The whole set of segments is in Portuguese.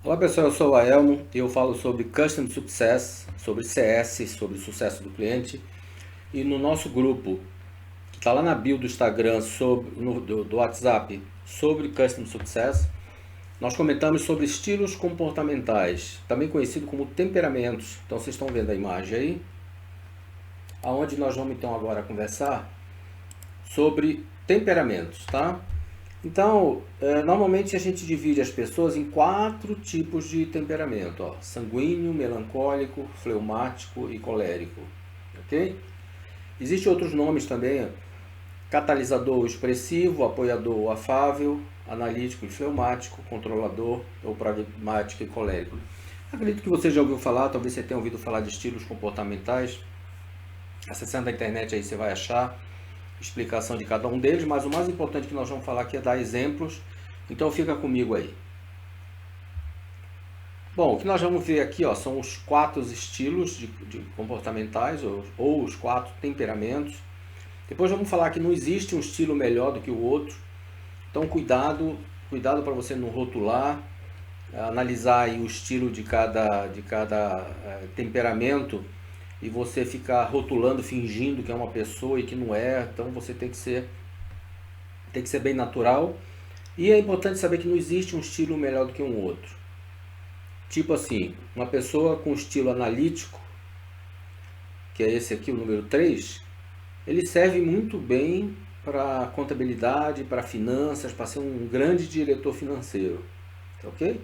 Olá pessoal, eu sou o Aelmo e eu falo sobre Custom Success, sobre CS, sobre sucesso do cliente. E no nosso grupo, que está lá na bio do Instagram, do WhatsApp, sobre Custom Success, nós comentamos sobre estilos comportamentais, também conhecido como temperamentos. Então vocês estão vendo a imagem aí, aonde nós vamos então agora conversar sobre temperamentos, tá? Então, normalmente a gente divide as pessoas em quatro tipos de temperamento, ó: sanguíneo, melancólico, fleumático e colérico, ok? Existem outros nomes também: catalisador expressivo, apoiador afável, analítico e fleumático, controlador ou pragmático e colérico. Acredito que você já ouviu falar, talvez você tenha ouvido falar de estilos comportamentais. Acessando a internet aí você vai achar explicação de cada um deles, mas o mais importante que nós vamos falar aqui é dar exemplos, então fica comigo aí. Bom, o que nós vamos ver aqui, ó, são os quatro estilos de comportamentais, ou os quatro temperamentos. Depois vamos falar que não existe um estilo melhor do que o outro, então cuidado para você não rotular, analisar aí o estilo de cada temperamento e você ficar rotulando, fingindo que é uma pessoa e que não é. Então você tem que ser bem natural. E é importante saber que não existe um estilo melhor do que um outro. Tipo assim, uma pessoa com estilo analítico, que é esse aqui, o número 3, ele serve muito bem para contabilidade, para finanças, para ser um grande diretor financeiro, tá ok?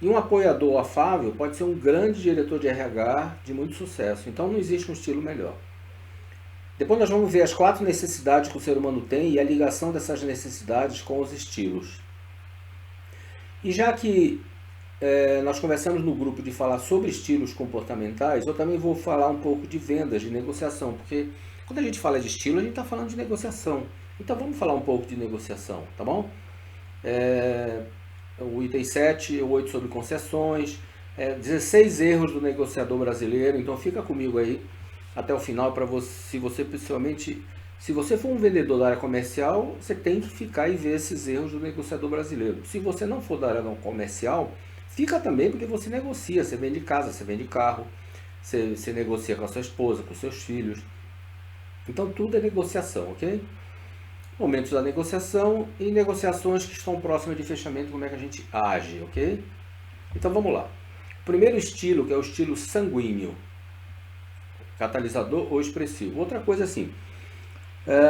E um apoiador afável pode ser um grande diretor de RH de muito sucesso. Então não existe um estilo melhor. Depois nós vamos ver as quatro necessidades que o ser humano tem e a ligação dessas necessidades com os estilos. E já que nós conversamos no grupo de falar sobre estilos comportamentais, eu também vou falar um pouco de vendas, de negociação, porque quando a gente fala de estilo, a gente está falando de negociação. Então vamos falar um pouco de negociação, tá bom? É, o item 7 e 8 sobre concessões, 16 erros do negociador brasileiro, então fica comigo aí até o final para você, se você principalmente, se você for um vendedor da área comercial, você tem que ficar e ver esses erros do negociador brasileiro. Se você não for da área não comercial, fica também porque você negocia, você vende casa, você vende carro, você negocia com a sua esposa, com seus filhos. Então tudo é negociação, ok? Momentos da negociação e negociações que estão próximas de fechamento, como é que a gente age, ok? Então vamos lá. O primeiro estilo, que é o estilo sanguíneo, catalisador ou expressivo. Outra coisa assim,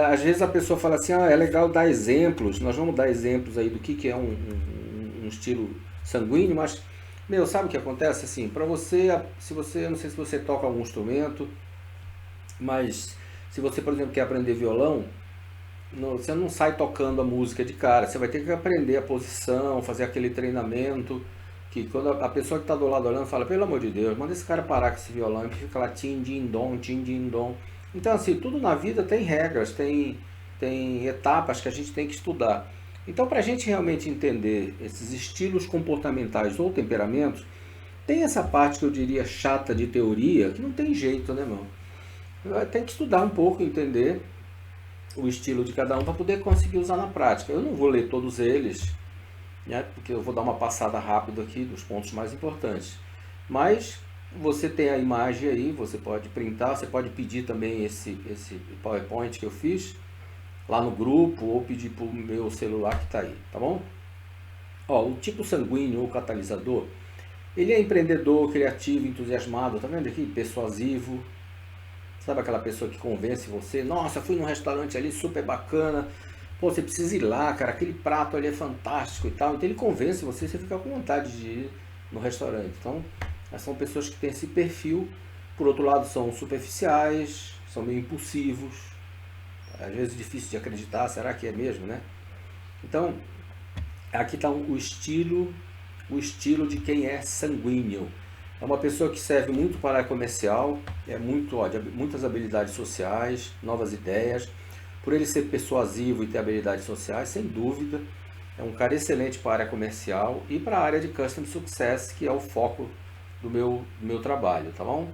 às vezes a pessoa fala assim, é legal dar exemplos, nós vamos dar exemplos aí do que é um estilo sanguíneo, mas, meu, sabe o que acontece? Assim, para você, se você, não sei se você toca algum instrumento, mas se você, por exemplo, quer aprender violão, você não sai tocando a música de cara, você vai ter que aprender a posição, fazer aquele treinamento, que quando a pessoa que está do lado olhando fala, pelo amor de Deus, manda esse cara parar com esse violão, e fica lá tim, din, dom, tim, din, dom. Então assim, tudo na vida tem regras, tem etapas que a gente tem que estudar. Então para a gente realmente entender esses estilos comportamentais ou temperamentos, tem essa parte que eu diria chata de teoria, que não tem jeito, né, mano? Tem que estudar um pouco, entender o estilo de cada um para poder conseguir usar na prática. Eu não vou ler todos eles, né, porque eu vou dar uma passada rápida aqui dos pontos mais importantes. Mas você tem a imagem aí, você pode printar, você pode pedir também esse PowerPoint que eu fiz lá no grupo ou pedir para o meu celular que está aí, tá bom? Ó, o tipo sanguíneo ou catalisador, ele é empreendedor, criativo, entusiasmado, tá vendo aqui? Persuasivo. Sabe aquela pessoa que convence você? Nossa, fui num restaurante ali super bacana. Pô, você precisa ir lá, cara. Aquele prato ali é fantástico e tal. Então ele convence você, você fica com vontade de ir no restaurante. Então, são pessoas que têm esse perfil. Por outro lado, são superficiais, são meio impulsivos. Às vezes é difícil de acreditar. Será que é mesmo, né? Então, aqui está o estilo de quem é sanguíneo. É uma pessoa que serve muito para a área comercial, muitas habilidades sociais, novas ideias. Por ele ser persuasivo e ter habilidades sociais, sem dúvida, é um cara excelente para a área comercial e para a área de Customer Success, que é o foco do meu trabalho, tá bom?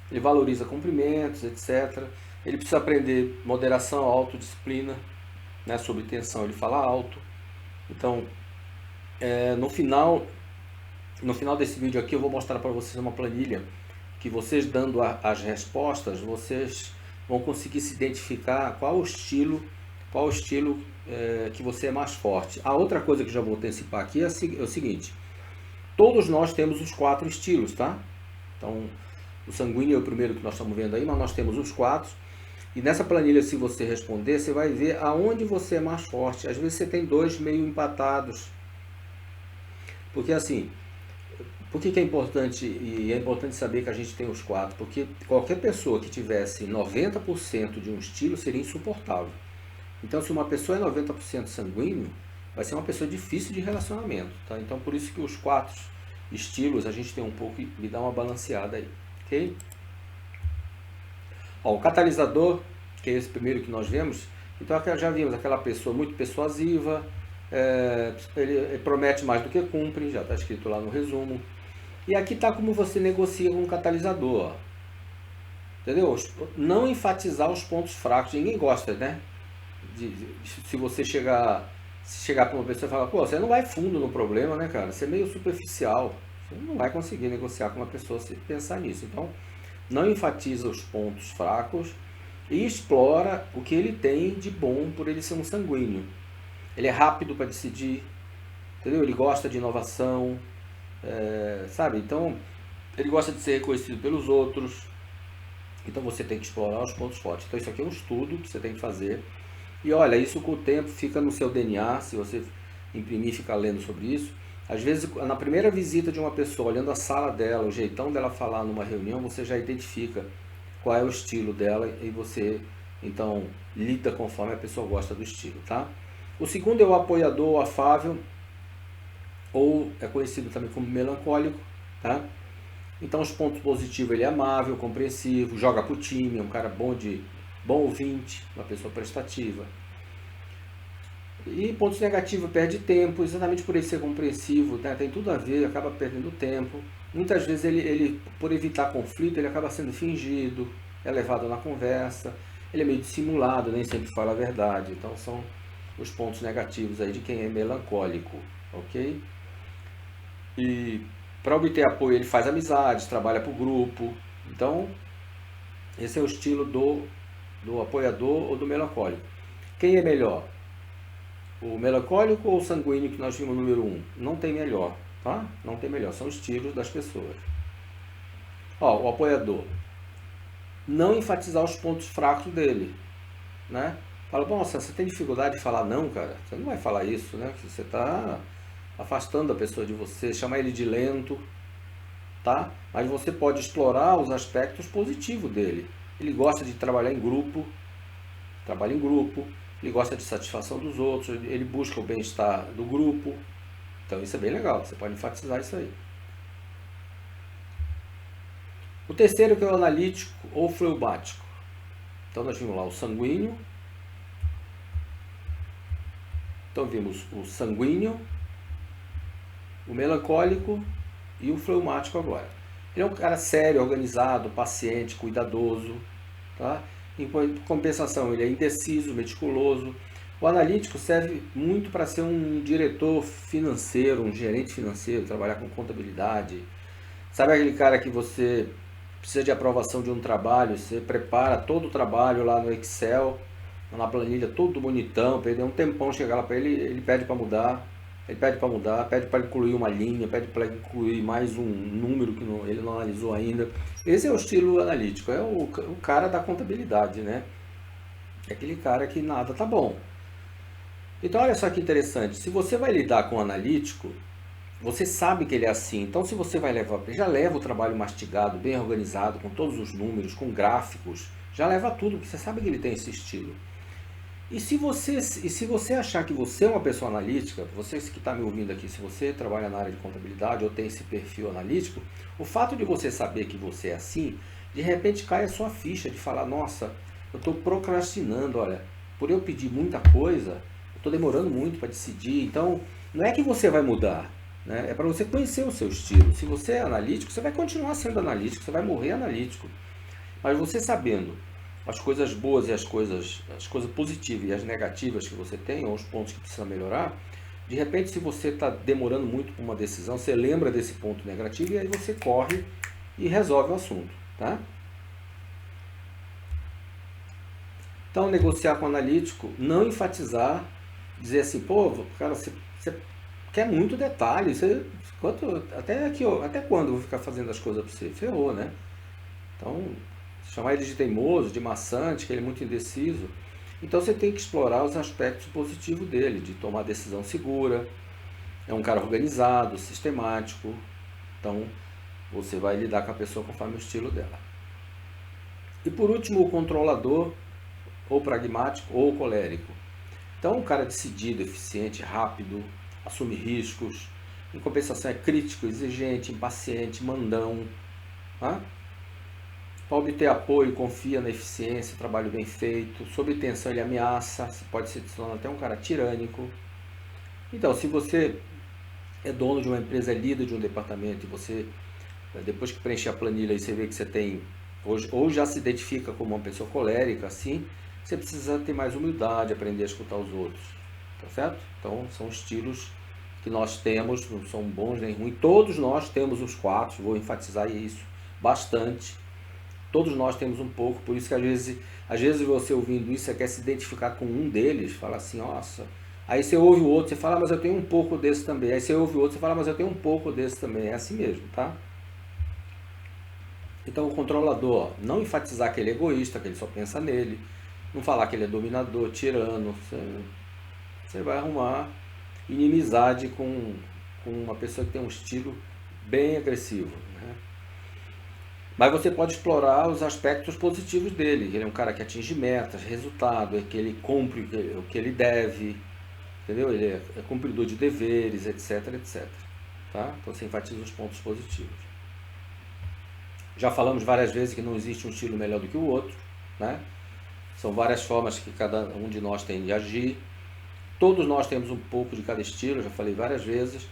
Ele valoriza cumprimentos, etc. Ele precisa aprender moderação, autodisciplina, né? Sobre tensão ele fala alto. Então, no final, No final desse vídeo aqui eu vou mostrar para vocês uma planilha que vocês dando as respostas, vocês vão conseguir se identificar qual o estilo que você é mais forte. A outra coisa que já vou antecipar aqui é o seguinte: todos nós temos os 4 estilos, tá? Então, o sanguíneo é o primeiro que nós estamos vendo aí, mas nós temos os 4. E nessa planilha, se você responder, você vai ver aonde você é mais forte. Às vezes você tem 2 meio empatados. Porque assim, por que é importante? E é importante saber que a gente tem os 4? Porque qualquer pessoa que tivesse 90% de um estilo seria insuportável. Então, se uma pessoa é 90% sanguíneo, vai ser uma pessoa difícil de relacionamento, tá? Então, por isso que os 4 estilos a gente tem um pouco e dá uma balanceada aí, ok? Ó, o catalisador, que é esse primeiro que nós vemos, então já vimos aquela pessoa muito persuasiva, ele promete mais do que cumpre, já está escrito lá no resumo. E aqui está como você negocia com um catalisador, ó. Entendeu? Não enfatizar os pontos fracos, ninguém gosta, né? Se você chegar para uma pessoa e falar, pô, você não vai fundo no problema, né, cara? Você é meio superficial, você não vai conseguir negociar com uma pessoa se pensar nisso. Então, não enfatiza os pontos fracos e explora o que ele tem de bom por ele ser um sanguíneo. Ele é rápido para decidir, entendeu? Ele gosta de inovação, sabe? Então, ele gosta de ser reconhecido pelos outros. Então, você tem que explorar os pontos fortes. Então, isso aqui é um estudo que você tem que fazer. E olha, isso com o tempo fica no seu DNA, se você imprimir e ficar lendo sobre isso. Às vezes, na primeira visita de uma pessoa, olhando a sala dela, o jeitão dela falar numa reunião, você já identifica qual é o estilo dela e você, então, lida conforme a pessoa gosta do estilo, tá? O segundo é o apoiador, o afável, ou é conhecido também como melancólico, tá? Então, os pontos positivos, ele é amável, compreensivo, joga pro time, é um cara bom ouvinte, uma pessoa prestativa. E pontos negativos, perde tempo, exatamente por ele ser compreensivo, né? Tem tudo a ver, acaba perdendo tempo. Muitas vezes ele, por evitar conflito, ele acaba sendo fingido, é levado na conversa, ele é meio dissimulado, nem sempre fala a verdade. Então são os pontos negativos aí de quem é melancólico, ok? E para obter apoio ele faz amizades, trabalha para o grupo. Então esse é o estilo do apoiador ou do melancólico. Quem é melhor? O melancólico ou o sanguíneo que nós vimos no número 1? Não tem melhor, tá? Não tem melhor, são estilos das pessoas. Ó, o apoiador. Não enfatizar os pontos fracos dele, né? Fala, bom, você tem dificuldade de falar não, cara? Você não vai falar isso, né? Você está afastando a pessoa de você, chama ele de lento, tá? Mas você pode explorar os aspectos positivos dele. Ele gosta de trabalhar em grupo, trabalha em grupo, ele gosta de satisfação dos outros, ele busca o bem-estar do grupo. Então isso é bem legal, você pode enfatizar isso aí. O terceiro que é o analítico ou fleumático. Então nós vimos lá o sanguíneo. Então vimos o sanguíneo, o melancólico e o fleumático agora. Ele é um cara sério, organizado, paciente, cuidadoso, tá? Em compensação, ele é indeciso, meticuloso. O analítico serve muito para ser um diretor financeiro, um gerente financeiro, trabalhar com contabilidade. Sabe aquele cara que você precisa de aprovação de um trabalho, você prepara todo o trabalho lá no Excel, na planilha, todo bonitão, perdeu um tempão chegar lá para ele, ele pede para mudar. Ele pede para incluir uma linha, pede para incluir mais um número que ele não analisou ainda. Esse é o estilo analítico, é o cara da contabilidade, né? É aquele cara que nada tá bom. Então olha só que interessante, se você vai lidar com o analítico, você sabe que ele é assim. Então se você vai levar, já leva o trabalho mastigado, bem organizado, com todos os números, com gráficos, já leva tudo, porque você sabe que ele tem esse estilo. E se você achar que você é uma pessoa analítica, você que está me ouvindo aqui, se você trabalha na área de contabilidade ou tem esse perfil analítico, o fato de você saber que você é assim, de repente cai a sua ficha de falar, nossa, eu estou procrastinando, olha, por eu pedir muita coisa, eu estou demorando muito para decidir. Então, não é que você vai mudar, né? É para você conhecer o seu estilo. Se você é analítico, você vai continuar sendo analítico, você vai morrer analítico. Mas você sabendo as coisas boas e as coisas positivas e as negativas que você tem, ou os pontos que precisa melhorar, De repente, se você está demorando muito por uma decisão, você lembra desse ponto negativo e aí você corre e resolve o assunto, tá? Então, negociar com o analítico, não enfatizar, dizer assim, pô, cara, você quer muito detalhe, até quando eu vou ficar fazendo as coisas para você? Ferrou, né? Então, chamar ele de teimoso, de maçante, que ele é muito indeciso. Então você tem que explorar os aspectos positivos dele, de tomar decisão segura, é um cara organizado, sistemático. Então você vai lidar com a pessoa conforme o estilo dela. E por último, o controlador, ou pragmático ou colérico. Então um cara decidido, eficiente, rápido, assume riscos, em compensação é crítico, exigente, impaciente, mandão. Tá? Para obter apoio, confia na eficiência, trabalho bem feito. Sob tensão ele ameaça, pode se tornar até um cara tirânico. Então, se você é dono de uma empresa, é líder de um departamento e você, depois que preencher a planilha e você vê que você tem, ou já se identifica como uma pessoa colérica, assim, você precisa ter mais humildade, aprender a escutar os outros, tá certo? Então, são estilos que nós temos, não são bons nem ruins, todos nós temos os quatro, vou enfatizar isso bastante. Todos nós temos um pouco, por isso que às vezes você ouvindo isso, você quer se identificar com um deles, fala assim, nossa. Aí você ouve o outro, você fala, mas eu tenho um pouco desse também. Aí você ouve o outro, você fala, mas eu tenho um pouco desse também. É assim mesmo, tá? Então o controlador, não enfatizar que ele é egoísta, que ele só pensa nele, não falar que ele é dominador, tirano, você vai arrumar inimizade com uma pessoa que tem um estilo bem agressivo, né? Mas você pode explorar os aspectos positivos dele, que ele é um cara que atinge metas, resultado, que ele cumpre o que ele deve, entendeu? Ele é cumpridor de deveres, etc, etc. Tá? Então você enfatiza os pontos positivos. Já falamos várias vezes que não existe um estilo melhor do que o outro, né? São várias formas que cada um de nós tem de agir. Todos nós temos um pouco de cada estilo, já falei várias vezes.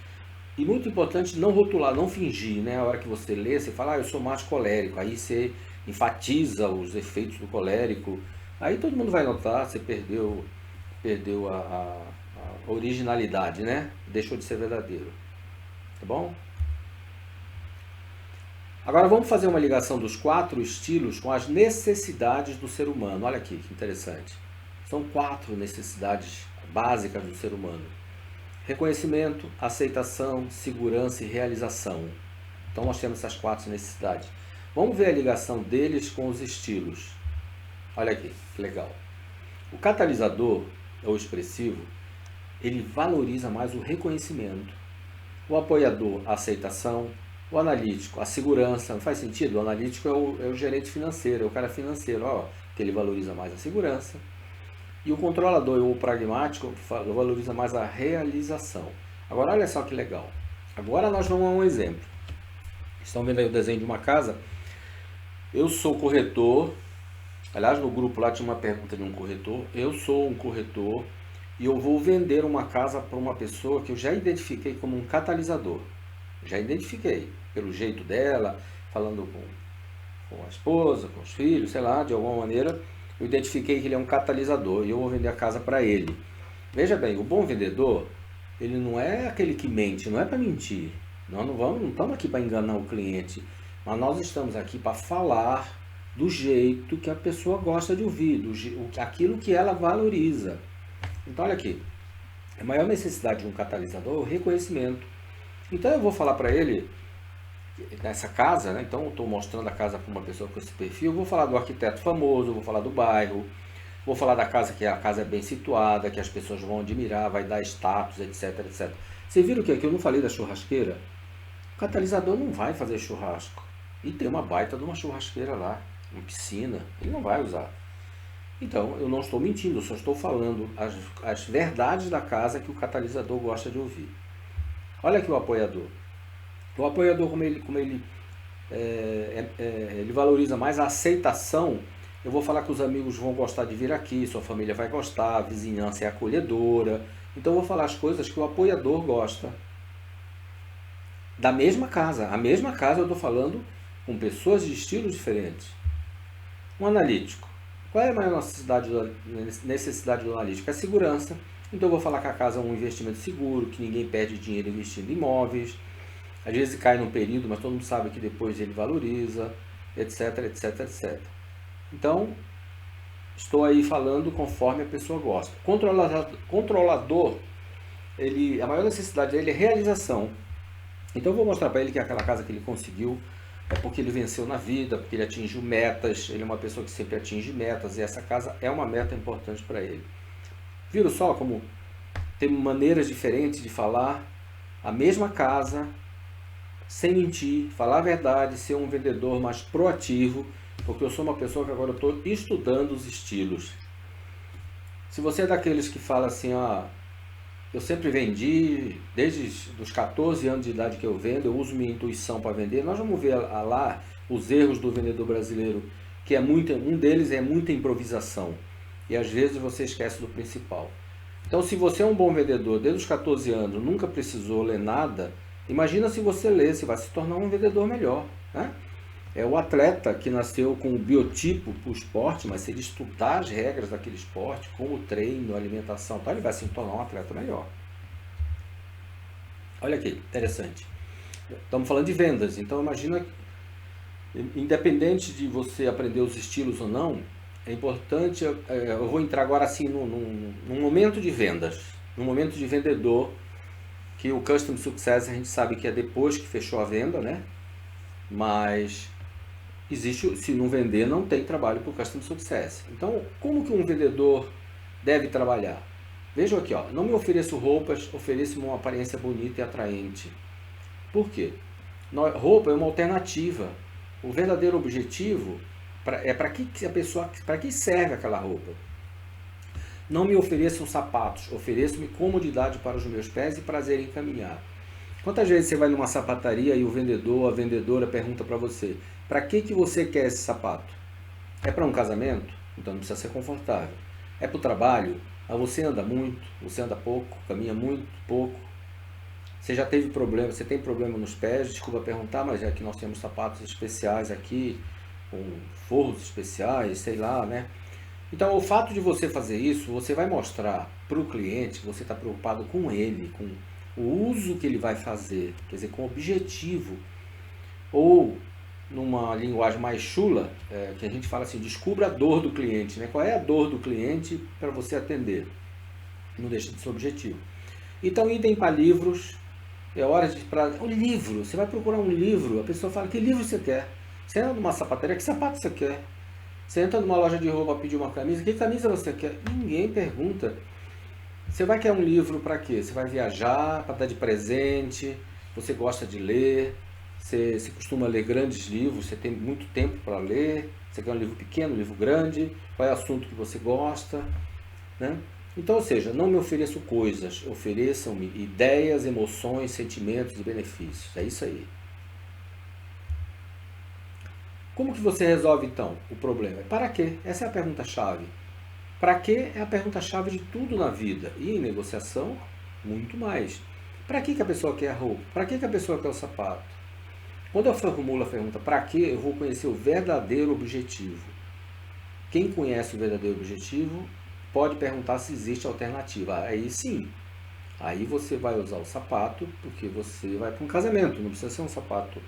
E muito importante não rotular, não fingir, né? A hora que você lê, você fala, eu sou mais colérico. Aí você enfatiza os efeitos do colérico. Aí todo mundo vai notar, você perdeu a originalidade, né? Deixou de ser verdadeiro. Tá bom? Agora vamos fazer uma ligação dos 4 estilos com as necessidades do ser humano. Olha aqui, que interessante. São 4 necessidades básicas do ser humano. Reconhecimento, aceitação, segurança e realização. Então nós temos essas 4 necessidades. Vamos ver a ligação deles com os estilos. Olha aqui, que legal. O catalisador, ou expressivo, ele valoriza mais o reconhecimento. O apoiador, a aceitação. O analítico, a segurança. Não faz sentido? O analítico é o gerente financeiro, é o cara financeiro, ó, que ele valoriza mais a segurança. E o controlador ou o pragmático valoriza mais a realização. Agora olha só que legal. Agora nós vamos a um exemplo. Estão vendo aí o desenho de uma casa? Eu sou corretor. Aliás, no grupo lá tinha uma pergunta de um corretor. Eu sou um corretor e eu vou vender uma casa para uma pessoa que eu já identifiquei como um catalisador. Já identifiquei, pelo jeito dela, falando com a esposa, com os filhos, sei lá, de alguma maneira, eu identifiquei que ele é um catalisador e eu vou vender a casa para ele. Veja bem, o bom vendedor, ele não é aquele que mente, não é para mentir. Nós não estamos aqui para enganar o cliente, mas nós estamos aqui para falar do jeito que a pessoa gosta de ouvir, aquilo que ela valoriza. Então olha aqui, a maior necessidade de um catalisador é o reconhecimento. Então eu vou falar para ele, nessa casa, né? Então eu estou mostrando a casa para uma pessoa com esse perfil, eu vou falar do arquiteto famoso, vou falar do bairro, vou falar da casa, que a casa é bem situada, que as pessoas vão admirar, vai dar status, etc, etc. Vocês viram que aqui eu não falei da churrasqueira? O catalisador não vai fazer churrasco. E tem uma baita de uma churrasqueira lá, uma piscina, ele não vai usar. Então eu não estou mentindo, eu só estou falando as verdades da casa que o catalisador gosta de ouvir. Olha aqui o apoiador. O apoiador, como ele valoriza mais a aceitação, eu vou falar que os amigos vão gostar de vir aqui, sua família vai gostar, a vizinhança é acolhedora. Então eu vou falar as coisas que o apoiador gosta. Da mesma casa. A mesma casa eu estou falando com pessoas de estilos diferentes. Um analítico. Qual é a maior necessidade do analítico? É segurança. Então eu vou falar que a casa é um investimento seguro, que ninguém perde dinheiro investindo em imóveis. Às vezes cai num período, mas todo mundo sabe que depois ele valoriza, etc, etc, etc. Então, estou aí falando conforme a pessoa gosta. Controlador, a maior necessidade dele é realização. Então eu vou mostrar para ele que aquela casa que ele conseguiu é porque ele venceu na vida, porque ele atingiu metas, ele é uma pessoa que sempre atinge metas, e essa casa é uma meta importante para ele. Viram só como tem maneiras diferentes de falar a mesma casa, sem mentir, falar a verdade, ser um vendedor mais proativo, porque eu sou uma pessoa que agora estou estudando os estilos. Se você é daqueles que fala assim, eu sempre vendi, desde os 14 anos de idade que eu vendo, eu uso minha intuição para vender, nós vamos ver lá os erros do vendedor brasileiro, que um deles é muita improvisação, e às vezes você esquece do principal. Então, se você é um bom vendedor desde os 14 anos, nunca precisou ler nada, imagina se você ler, você vai se tornar um vendedor melhor, né? É o atleta que nasceu com o biotipo para o esporte, mas se ele estudar as regras daquele esporte, como treino, alimentação, ele vai se tornar um atleta melhor. Olha aqui, interessante. Estamos falando de vendas, então imagina, independente de você aprender os estilos ou não, é importante, eu vou entrar agora assim num momento de vendas, num momento de vendedor, que o Custom Success a gente sabe que é depois que fechou a venda, né? Mas existe, se não vender, não tem trabalho para o Custom Success. Então, como que um vendedor deve trabalhar? Vejam aqui, ó, não me ofereço roupas, ofereço-me uma aparência bonita e atraente. Por quê? Roupa é uma alternativa. O verdadeiro objetivo é para que serve aquela roupa. Não me ofereçam sapatos, ofereço-me comodidade para os meus pés e prazer em caminhar. Quantas vezes você vai numa sapataria e o vendedor ou a vendedora pergunta para você: para que você quer esse sapato? É para um casamento? Então não precisa ser confortável. É para o trabalho? Você anda muito, você anda pouco, caminha muito, pouco. Você já teve problema, você tem problema nos pés? Desculpa perguntar, mas é que nós temos sapatos especiais aqui, com forros especiais, sei lá, né? Então, o fato de você fazer isso, você vai mostrar para o cliente que você está preocupado com ele, com o uso que ele vai fazer, quer dizer, com o objetivo. Ou, numa linguagem mais chula, que a gente fala assim, descubra a dor do cliente, né? Qual é a dor do cliente para você atender? Não deixa de ser objetivo. Então, idem para livros, é hora de... Um livro, você vai procurar um livro, a pessoa fala, que livro você quer? Você entra numa sapateria, que sapato você quer? Você entra numa loja de roupa, pedir uma camisa, que camisa você quer? Ninguém pergunta. Você vai querer um livro para quê? Você vai viajar, para dar de presente, você gosta de ler, você costuma ler grandes livros, você tem muito tempo para ler, você quer um livro pequeno, um livro grande, qual é o assunto que você gosta, né? Então, ou seja, não me ofereçam coisas, ofereçam-me ideias, emoções, sentimentos e benefícios. É isso aí. Como que você resolve então o problema? Para quê? Essa é a pergunta-chave. Para quê é a pergunta-chave de tudo na vida. E em negociação, muito mais. Para que a pessoa quer a roupa? Para que a pessoa quer o sapato? Quando eu formulo a pergunta para quê, eu vou conhecer o verdadeiro objetivo. Quem conhece o verdadeiro objetivo pode perguntar se existe alternativa. Aí sim, aí você vai usar o sapato, porque você vai para um casamento, não precisa ser um sapato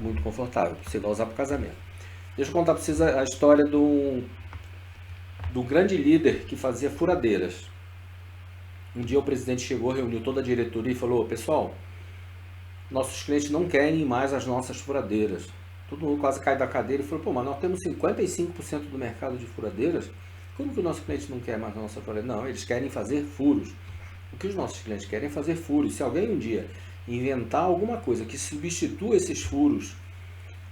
muito confortável, você vai usar para o casamento. Deixa eu contar para vocês a história do grande líder que fazia furadeiras. Um dia o presidente chegou, reuniu toda a diretoria e falou: pessoal, nossos clientes não querem mais as nossas furadeiras. Todo mundo quase cai da cadeira e falou: pô, mas nós temos 55% do mercado de furadeiras, como que o nosso cliente não quer mais a nossa furadeira? Não, eles querem fazer furos. O que os nossos clientes querem é fazer furos. Se alguém um dia inventar alguma coisa que substitua esses furos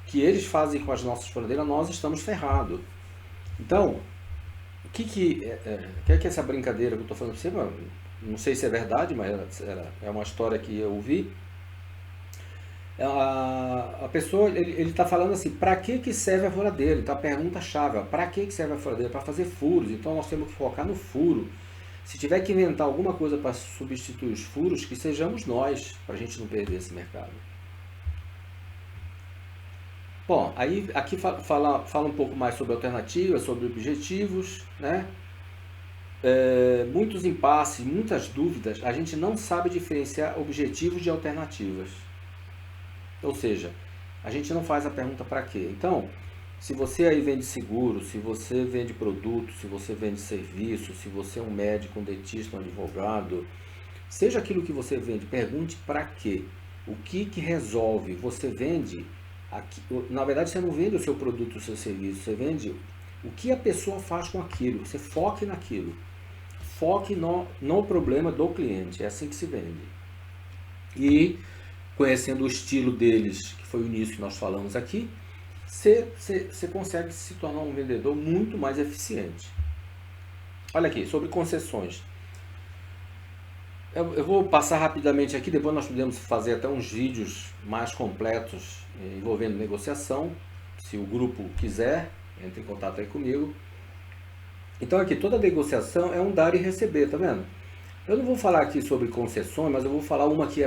que eles fazem com as nossas furadeiras, nós estamos ferrados. Então, o que é essa brincadeira que eu estou falando para você? Não sei se é verdade, mas é uma história que eu ouvi. A pessoa, ele está falando assim, para que serve a furadeira? Então a pergunta-chave, para que serve a furadeira? Para fazer furos, então nós temos que focar no furo. Se tiver que inventar alguma coisa para substituir os furos, que sejamos nós, para a gente não perder esse mercado. Bom, aí aqui fala um pouco mais sobre alternativas, sobre objetivos, né? muitos impasses, muitas dúvidas, a gente não sabe diferenciar objetivos de alternativas. Ou seja, a gente não faz a pergunta para quê. Então, se você aí vende seguro, se você vende produto, se você vende serviço, se você é um médico, um dentista, um advogado, seja aquilo que você vende, pergunte para quê. O que resolve? Você vende, na verdade você não vende o seu produto, o seu serviço, você vende o que a pessoa faz com aquilo. Você foque naquilo. Foque no problema do cliente. É assim que se vende. E conhecendo o estilo deles, que foi o início que nós falamos aqui, você consegue se tornar um vendedor muito mais eficiente. Olha aqui, sobre concessões. Eu vou passar rapidamente aqui, depois nós podemos fazer até uns vídeos mais completos envolvendo negociação. Se o grupo quiser, entre em contato aí comigo. Então aqui, toda negociação é um dar e receber, tá vendo? Eu não vou falar aqui sobre concessões, mas eu vou falar uma que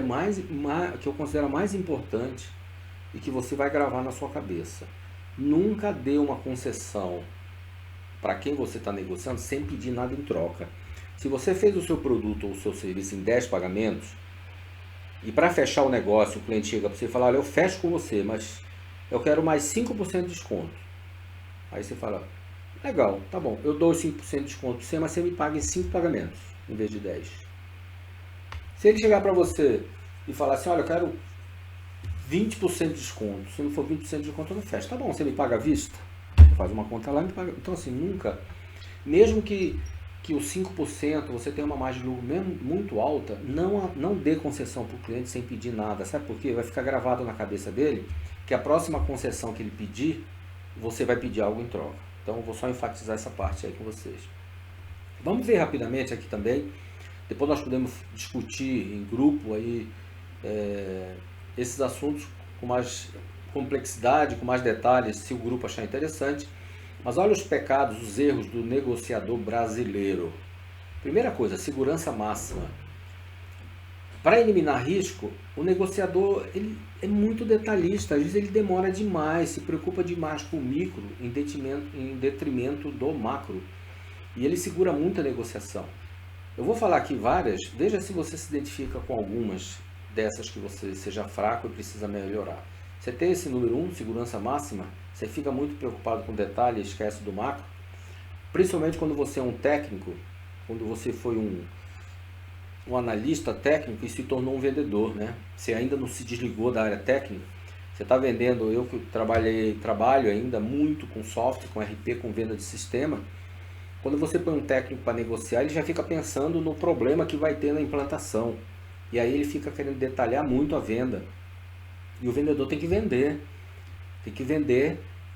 que eu considero mais importante e que você vai gravar na sua cabeça. Nunca dê uma concessão para quem você está negociando sem pedir nada em troca. Se você fez o seu produto ou o seu serviço em 10 pagamentos e para fechar o negócio o cliente chega para você e fala, olha, eu fecho com você, mas eu quero mais 5% de desconto. Aí você fala, legal, tá bom, eu dou os 5% de desconto para você, mas você me paga em 5 pagamentos em vez de 10. Se ele chegar para você e falar assim, olha, eu quero 20% de desconto, se não for 20% de desconto eu não fecho. Tá bom, você me paga à vista? Faz uma conta lá e me paga. Então assim, nunca, mesmo que os 5% você tenha uma margem de lucro mesmo muito alta, não dê concessão para o cliente sem pedir nada. Sabe por quê? Vai ficar gravado na cabeça dele que a próxima concessão que ele pedir, você vai pedir algo em troca. Então eu vou só enfatizar essa parte aí com vocês. Vamos ver rapidamente aqui também, depois nós podemos discutir em grupo aí esses assuntos com mais complexidade, com mais detalhes, se o grupo achar interessante. Mas olha os pecados, os erros do negociador brasileiro. Primeira coisa, segurança máxima. Para eliminar risco, o negociador ele é muito detalhista, às vezes ele demora demais, se preocupa demais com o micro em detrimento do macro. E ele segura muito a negociação. Eu vou falar aqui várias, veja se você se identifica com algumas dessas que você seja fraco e precisa melhorar. Você tem esse número 1, segurança máxima, você fica muito preocupado com detalhe e esquece do macro. Principalmente quando você é um técnico, quando você foi um analista técnico e se tornou um vendedor, né? Você ainda não se desligou da área técnica. Você está vendendo, eu que trabalho ainda muito com software, com RP, com venda de sistema. Quando você põe um técnico para negociar, ele já fica pensando no problema que vai ter na implantação. E aí ele fica querendo detalhar muito a venda. E o vendedor tem que vender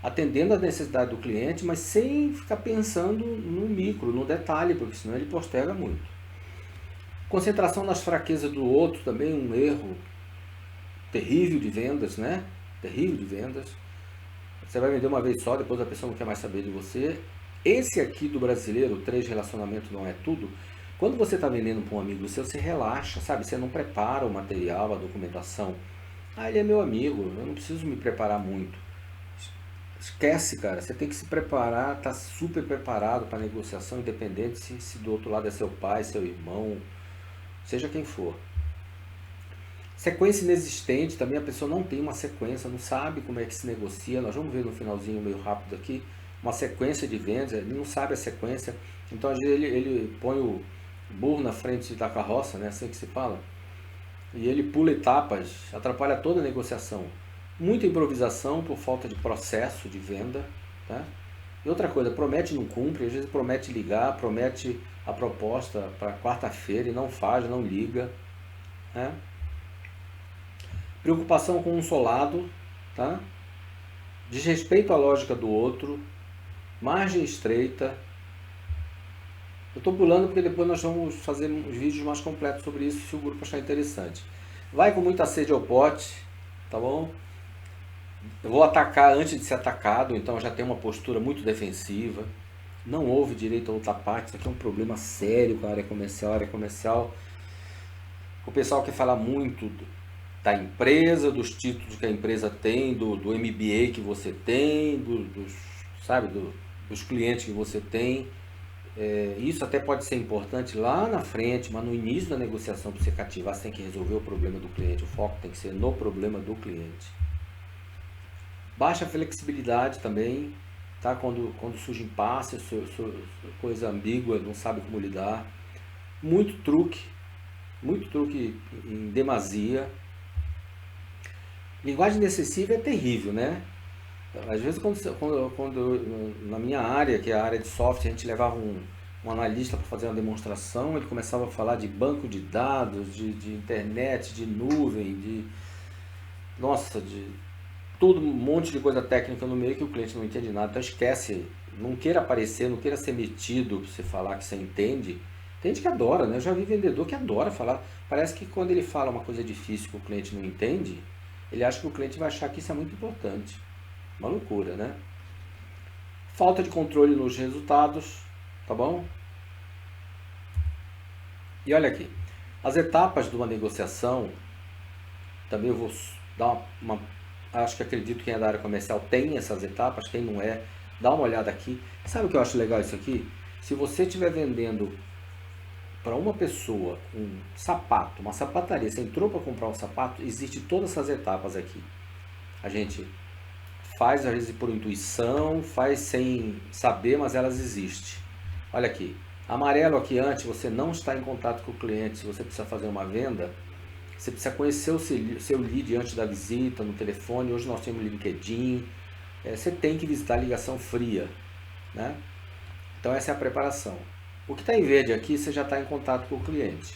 atendendo a necessidade do cliente, mas sem ficar pensando no micro, no detalhe, porque senão ele posterga muito. Concentração nas fraquezas do outro também, um erro terrível de vendas, né? Terrível de vendas. Você vai vender uma vez só, depois a pessoa não quer mais saber de você. Esse aqui do brasileiro, 3 relacionamentos não é tudo. Quando você está vendendo para um amigo seu, você relaxa, sabe? Você não prepara o material, a documentação. Ah, ele é meu amigo, eu não preciso me preparar muito. Esquece, cara, você tem que se preparar, tá super preparado para negociação, independente se do outro lado é seu pai, seu irmão, seja quem for. Sequência inexistente, também a pessoa não tem uma sequência, não sabe como é que se negocia. Nós vamos ver no finalzinho meio rápido aqui, uma sequência de vendas, ele não sabe a sequência, então às vezes ele põe o burro na frente da carroça, né, assim que se fala, e ele pula etapas, atrapalha toda a negociação. Muita improvisação por falta de processo de venda, tá? E outra coisa, promete e não cumpre, às vezes promete ligar, promete a proposta para quarta-feira e não faz, não liga, né? Preocupação com um solado, tá? Desrespeito à lógica do outro, margem estreita. Eu estou pulando porque depois nós vamos fazer uns vídeos mais completos sobre isso, se o grupo achar interessante. Vai com muita sede ao pote, tá bom? Eu vou atacar antes de ser atacado, então já tem uma postura muito defensiva. Não houve direito ao outra parte, isso aqui é um problema sério com a área comercial. A área comercial, o pessoal quer falar muito da empresa, dos títulos que a empresa tem, do MBA que você tem, dos clientes que você tem. Isso até pode ser importante lá na frente, mas no início da negociação, para você cativar, você tem que resolver o problema do cliente. O foco tem que ser no problema do cliente. Baixa flexibilidade também, tá? Quando surge impasse, coisa ambígua, não sabe como lidar. Muito truque em demasia. Linguagem excessiva é terrível, né? Às vezes, quando na minha área, que é a área de software, a gente levava um analista para fazer uma demonstração, ele começava a falar de banco de dados, de internet, de nuvem, nossa, de tudo, um monte de coisa técnica no meio que o cliente não entende nada. Então esquece, não queira aparecer, não queira ser metido para você falar que você entende. Tem gente que adora, né? Eu já vi vendedor que adora falar. Parece que quando ele fala uma coisa difícil que o cliente não entende, ele acha que o cliente vai achar que isso é muito importante. Uma loucura, né? Falta de controle nos resultados, tá bom? E olha aqui, as etapas de uma negociação, também eu vou dar acho que acredito que quem é da área comercial tem essas etapas, quem não é, dá uma olhada aqui. Sabe o que eu acho legal isso aqui? Se você estiver vendendo para uma pessoa um sapato, uma sapataria, você entrou para comprar um sapato, existe todas essas etapas aqui. A gente faz às vezes por intuição, faz sem saber, mas elas existem. Olha aqui, amarelo aqui antes, você não está em contato com o cliente, se você precisa fazer uma venda, você precisa conhecer o seu lead antes da visita, no telefone, hoje nós temos LinkedIn, você tem que visitar a ligação fria, né? Então essa é a preparação. O que está em verde aqui, você já está em contato com o cliente.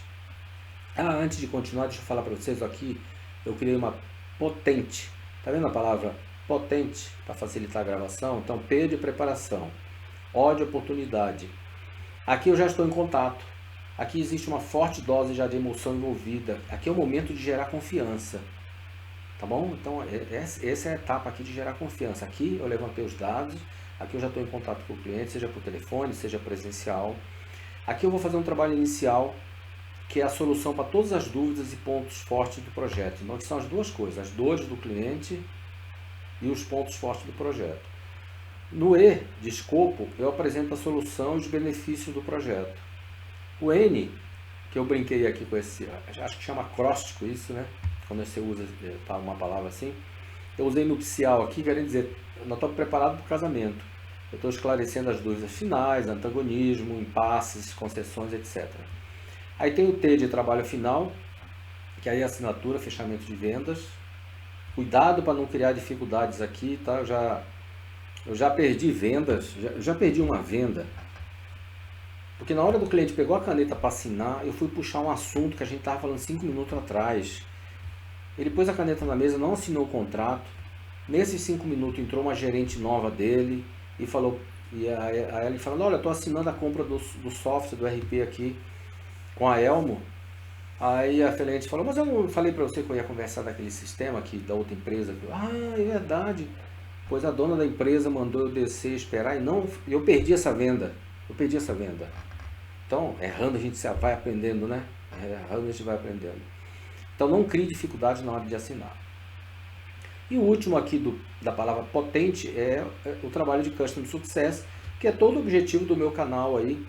Antes de continuar, deixa eu falar para vocês aqui, eu criei uma potente, tá vendo a palavra potente para facilitar a gravação? Então P de preparação, O de oportunidade. Aqui eu já estou em contato. Aqui existe uma forte dose já de emoção envolvida. Aqui é o momento de gerar confiança. Tá bom? Então essa é a etapa aqui de gerar confiança. Aqui eu levantei os dados, aqui eu já estou em contato com o cliente, seja por telefone, seja presencial. Aqui eu vou fazer um trabalho inicial, que é a solução para todas as dúvidas e pontos fortes do projeto. Então, que são as duas coisas, as dores do cliente e os pontos fortes do projeto. No E de escopo, eu apresento a solução e os benefícios do projeto. O N, que eu brinquei aqui com esse, acho que chama acróstico isso, né? Quando você usa uma palavra assim. Eu usei nupcial aqui, querendo dizer, nós estamos preparados para o casamento. Eu estou esclarecendo as dúvidas finais, antagonismo, impasses, concessões, etc. Aí tem o T de trabalho final, que aí é assinatura, fechamento de vendas. Cuidado para não criar dificuldades aqui, tá? Eu já perdi vendas, já perdi uma venda, porque na hora do cliente pegou a caneta para assinar, eu fui puxar um assunto que a gente estava falando 5 minutos atrás. Ele pôs a caneta na mesa, não assinou o contrato. Nesses 5 minutos entrou uma gerente nova dele e falou, e aí ele falando, olha, eu estou assinando a compra do software, do RP aqui com a Elmo. Aí a gerente falou, mas eu não falei para você que eu ia conversar daquele sistema aqui da outra empresa. É verdade. Pois a dona da empresa mandou eu descer e esperar e eu perdi essa venda. Então, errando a gente vai aprendendo, né? Errando a gente vai aprendendo. Então não crie dificuldade na hora de assinar. E o último aqui da palavra potente é o trabalho de Customer Success, que é todo o objetivo do meu canal aí.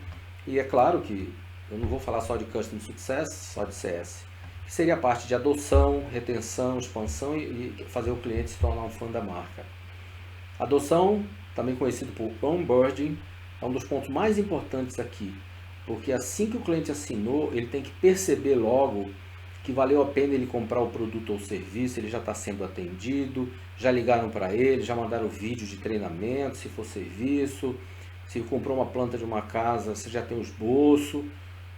E é claro que eu não vou falar só de Customer Success, só de CS. Que seria a parte de adoção, retenção, expansão e fazer o cliente se tornar um fã da marca. Adoção, também conhecido por onboarding, é um dos pontos mais importantes aqui. Porque assim que o cliente assinou, ele tem que perceber logo que valeu a pena ele comprar o produto ou serviço, ele já está sendo atendido, já ligaram para ele, já mandaram vídeo de treinamento, se for serviço, se comprou uma planta de uma casa, você já tem o esboço,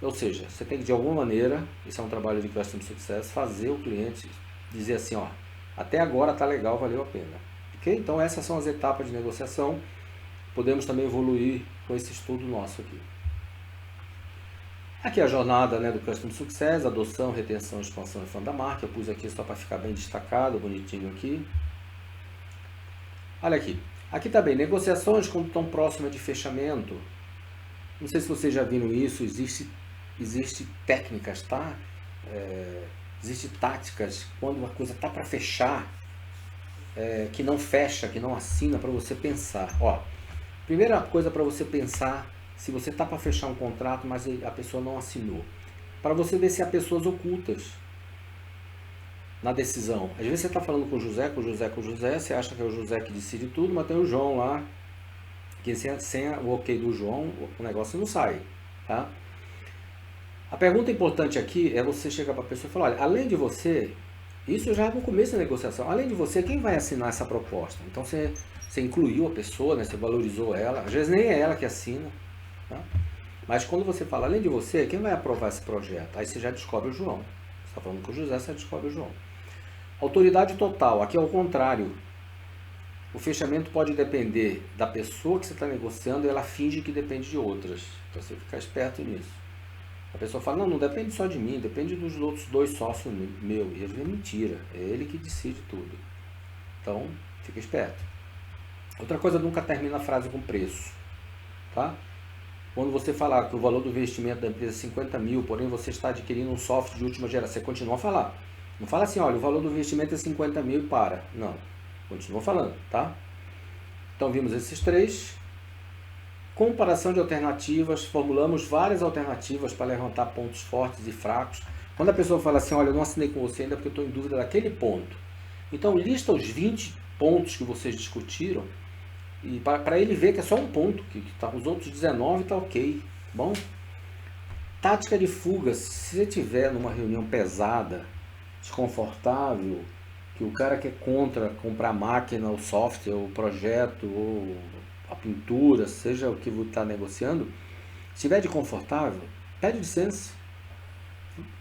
ou seja, você tem que de alguma maneira, isso é um trabalho de Customer Success, fazer o cliente dizer assim, ó, até agora está legal, valeu a pena. Ok? Então essas são as etapas de negociação, podemos também evoluir com esse estudo nosso aqui. Aqui é a jornada, né, do Customer Success, adoção, retenção, expansão e fã da marca. Eu pus aqui só para ficar bem destacado, bonitinho aqui. Olha aqui. Aqui está bem, negociações quando estão próximas de fechamento. Não sei se vocês já viram isso, existe técnicas, tá? Existe táticas quando uma coisa está para fechar, que não fecha, que não assina, para você pensar. Ó, primeira coisa para você pensar se você está para fechar um contrato, mas a pessoa não assinou. Para você ver se há pessoas ocultas na decisão. Às vezes você está falando com o José, você acha que é o José que decide tudo, mas tem o João lá, que sem o ok do João, o negócio não sai, tá? A pergunta importante aqui é você chegar para a pessoa e falar, olha, além de você, isso já é no começo da negociação, além de você, quem vai assinar essa proposta? Então você incluiu a pessoa, né? Você valorizou ela, às vezes nem é ela que assina, tá? Mas quando você fala, além de você, quem vai aprovar esse projeto? Aí você já descobre o João. Você está falando com o José, você descobre o João. Autoridade total, aqui é o contrário. O fechamento pode depender da pessoa que você está negociando e ela finge que depende de outras. Então você fica esperto nisso. A pessoa fala, não depende só de mim, depende dos outros 2 sócios meus. E às vezes é mentira, é ele que decide tudo. Então, fica esperto. Outra coisa, nunca termina a frase com preço. Tá? Quando você falar que o valor do investimento da empresa é 50 mil, porém você está adquirindo um software de última geração, você continua a falar. Não fala assim, olha, o valor do investimento é 50 mil e para. Não, continua falando, tá? Então vimos esses 3. Comparação de alternativas, formulamos várias alternativas para levantar pontos fortes e fracos. Quando a pessoa fala assim, olha, eu não assinei com você ainda porque eu estou em dúvida daquele ponto. Então lista os 20 pontos que vocês discutiram e para ele ver que é só um ponto, que tá, os outros 19 está ok, bom? Tática de fuga, se você estiver numa reunião pesada, desconfortável, que o cara que é contra comprar a máquina, o software, o projeto, ou a pintura, seja o que você está negociando, se estiver desconfortável, pede licença.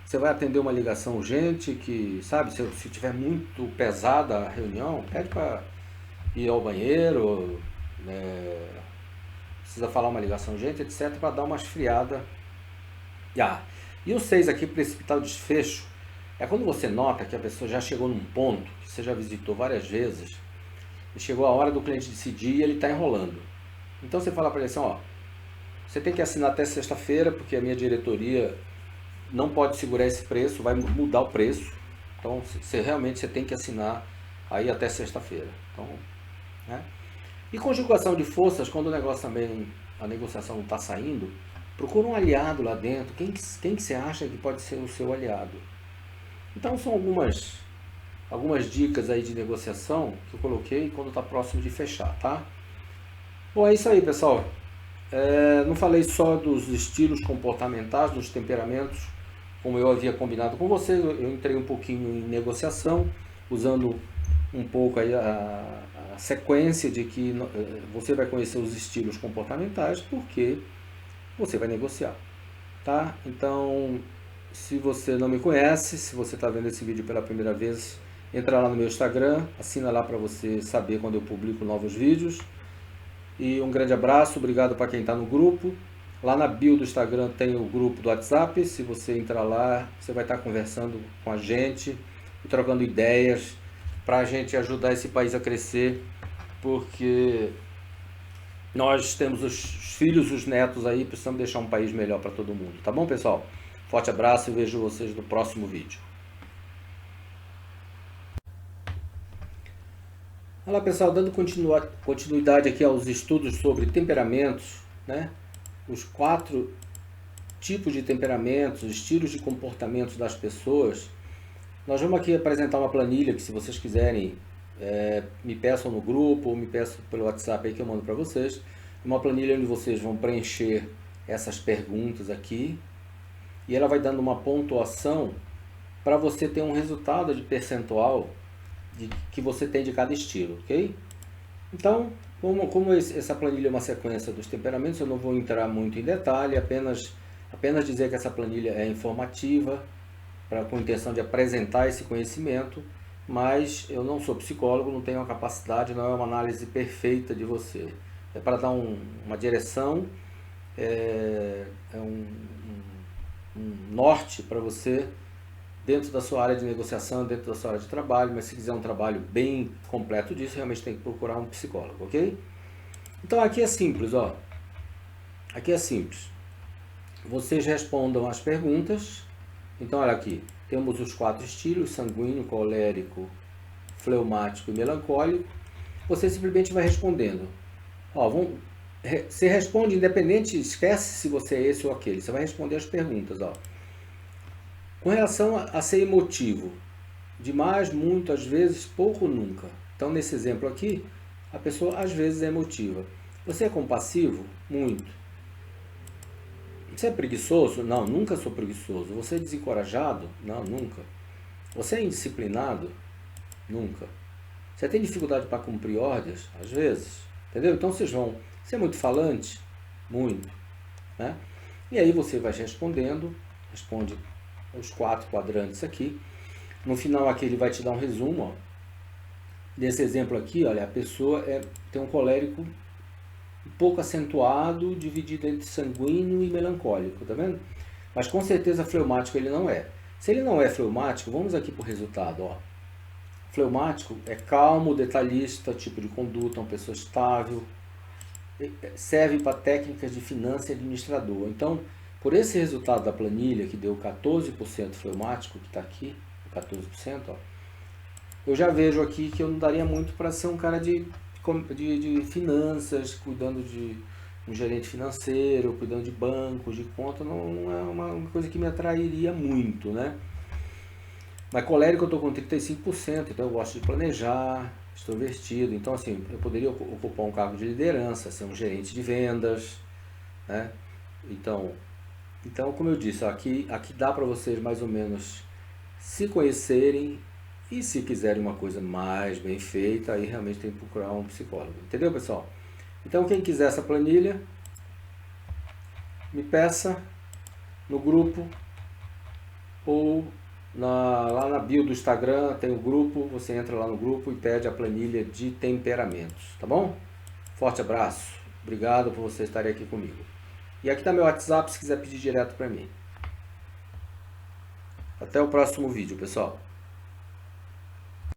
Você vai atender uma ligação urgente, que, sabe, se estiver muito pesada a reunião, pede para ir ao banheiro, precisa falar uma ligação urgente, etc., para dar uma esfriada. E o 6 aqui, precipitar o desfecho, é quando você nota que a pessoa já chegou num ponto, que você já visitou várias vezes, e chegou a hora do cliente decidir e ele está enrolando. Então você fala para ele assim, ó, você tem que assinar até sexta-feira, porque a minha diretoria não pode segurar esse preço, vai mudar o preço. Então realmente você tem que assinar aí até sexta-feira. Então, né? E conjugação de forças, quando o negócio também, a negociação não está saindo, procura um aliado lá dentro. Quem que você acha que pode ser o seu aliado? Então são algumas dicas aí de negociação que eu coloquei quando está próximo de fechar, tá? Bom, é isso aí, pessoal. Não falei só dos estilos comportamentais, dos temperamentos, como eu havia combinado com vocês. Eu entrei um pouquinho em negociação, usando um pouco aí a sequência de que você vai conhecer os estilos comportamentais, porque você vai negociar, tá? Então, se você não me conhece, se você está vendo esse vídeo pela primeira vez, entra lá no meu Instagram, assina lá para você saber quando eu publico novos vídeos. E um grande abraço, obrigado para quem está no grupo. Lá na bio do Instagram tem o grupo do WhatsApp, se você entrar lá, você vai estar conversando com a gente e trocando ideias para a gente ajudar esse país a crescer, porque nós temos os filhos, os netos aí, precisamos deixar um país melhor para todo mundo. Tá bom, pessoal? Forte abraço e vejo vocês no próximo vídeo. Olá, pessoal, dando continuidade aqui aos estudos sobre temperamentos, né? Os 4 tipos de temperamentos, estilos de comportamentos das pessoas. Nós vamos aqui apresentar uma planilha que, se vocês quiserem, me peçam no grupo ou me peçam pelo WhatsApp aí que eu mando para vocês. Uma planilha onde vocês vão preencher essas perguntas aqui e ela vai dando uma pontuação para você ter um resultado de percentual que você tem de cada estilo, ok? Então, como essa planilha é uma sequência dos temperamentos, eu não vou entrar muito em detalhe, apenas dizer que essa planilha é informativa, com a intenção de apresentar esse conhecimento, mas eu não sou psicólogo, não tenho a capacidade, não é uma análise perfeita de você. É para dar uma direção, um norte para você dentro da sua área de negociação, dentro da sua área de trabalho, mas se quiser um trabalho bem completo disso, realmente tem que procurar um psicólogo, ok? Então aqui é simples, ó. Aqui é simples. Vocês respondam as perguntas. Então olha aqui, temos os 4 estilos: sanguíneo, colérico, fleumático e melancólico. Você simplesmente vai respondendo. Ó, Você responde independente, esquece se você é esse ou aquele. Você vai responder as perguntas, ó. Com relação a ser emotivo, demais, muito, às vezes, pouco, nunca. Então, nesse exemplo aqui, a pessoa às vezes é emotiva. Você é compassivo? Muito. Você é preguiçoso? Não, nunca sou preguiçoso. Você é desencorajado? Não, nunca. Você é indisciplinado? Nunca. Você tem dificuldade para cumprir ordens? Às vezes. Entendeu? Então vocês vão. Você é muito falante? Muito. Né? E aí você vai respondendo, responde os 4 quadrantes aqui. No final aqui ele vai te dar um resumo. Ó. Nesse exemplo aqui, olha, a pessoa tem um colérico um pouco acentuado, dividido entre sanguíneo e melancólico, tá vendo? Mas com certeza fleumático ele não é. Se ele não é fleumático, vamos aqui para o resultado. Ó. Fleumático é calmo, detalhista, tipo de conduta, uma pessoa estável, serve para técnicas de finança e administrador. Então, por esse resultado da planilha, que deu 14% fleumático, que está aqui, 14%, ó, eu já vejo aqui que eu não daria muito para ser um cara de finanças, cuidando de um gerente financeiro, cuidando de bancos, de conta, não é uma coisa que me atrairia muito, né? Mas colérico eu estou com 35%, então eu gosto de planejar, extrovertido. Então, assim, eu poderia ocupar um cargo de liderança, ser um gerente de vendas, né? Então como eu disse, aqui dá para vocês mais ou menos se conhecerem e se quiserem uma coisa mais bem feita, aí realmente tem que procurar um psicólogo. Entendeu, pessoal? Então, quem quiser essa planilha, me peça no grupo ou lá na bio do Instagram tem o grupo, você entra lá no grupo e pede a planilha de temperamentos, tá bom? Forte abraço, obrigado por você estar aqui comigo. E aqui está meu WhatsApp se quiser pedir direto para mim. Até o próximo vídeo, pessoal.